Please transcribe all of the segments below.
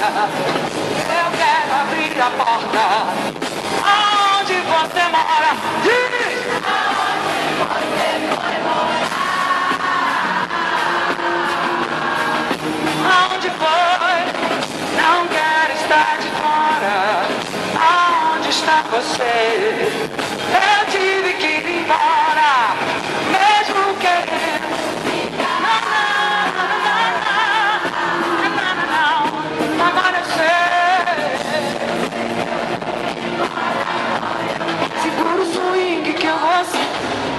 Eu quero abrir a porta. Aonde você mora? Diz! Aonde você foi morar? Aonde foi? Não quero estar de fora. Aonde está você? Eu tive que ir embora, mesmo querendo. Agora eu sei. Segura o swing que eu vou assim.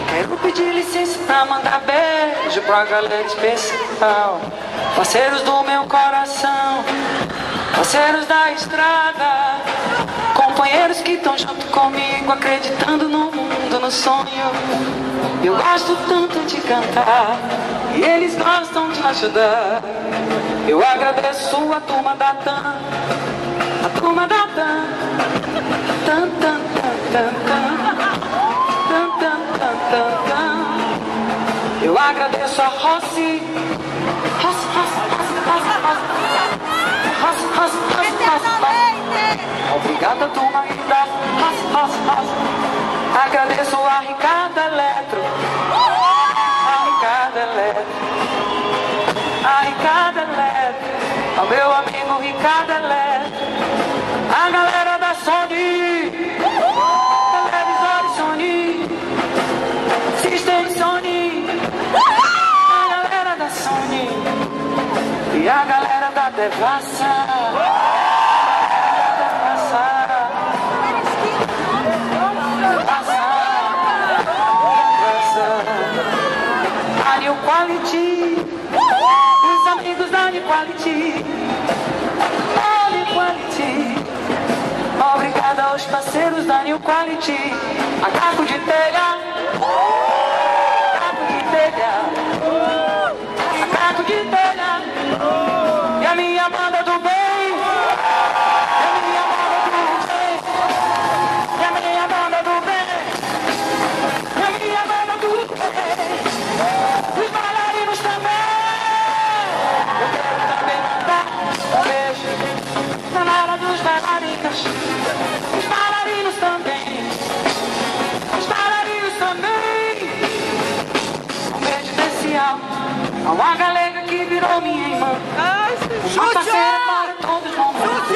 Quero pedir licença pra mandar beijo pra galera especial. Parceiros do meu coração, parceiros da estrada, companheiros que estão junto comigo, acreditando no mundo, no sonho. Eu gosto tanto de cantar e eles gostam de ajudar. Eu agradeço a turma da TAM, a turma da TAM, tan, tan, tan, tan, tan, tan, tan, tan, tan, tan. Eu agradeço a Rossi, Rossi, Rossi, Rossi, Rossi, Rossi, Rossi, Rossi, Rossi. Obrigada, turma da Rossi, Rossi, Rossi. Agradeço a Ricardo Eletro, a Ricardo Eletro, a Ricardo Eletro, ao meu amigo Ricardo Eletro, a galera da Sony, televisores Sony, System Sony, a galera da Sony e a galera da Devassa. New Quality, os amigos da New Quality, New Quality. Obrigada aos parceiros da New Quality, a Caco de Telha, Caco de Telha, a Caco de Telha, e a minha banda do bem, e a minha banda do bem, e a minha banda do bem, e a minha banda do bem. Os bailarinos também. Eu quero também dar um beijo na hora dos bailarinos. Os bailarinos também. Os bailarinos também. Um beijo especial a uma galega que virou minha irmã. Uma parceira para todos os momentos.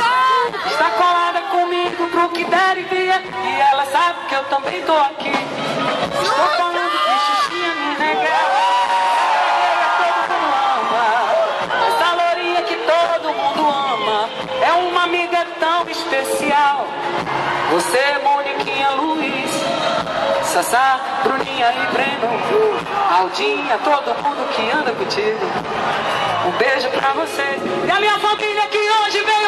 Está colada comigo pro que der e vier. E ela sabe que eu também tô aqui. Estou falando de Xuxinha, minha nega. É uma amiga tão especial. Você, Moniquinha, Luiz, Sassá, Bruninha e Breno, Aldinha, todo mundo que anda contigo. Um beijo pra vocês e a minha família que hoje veio.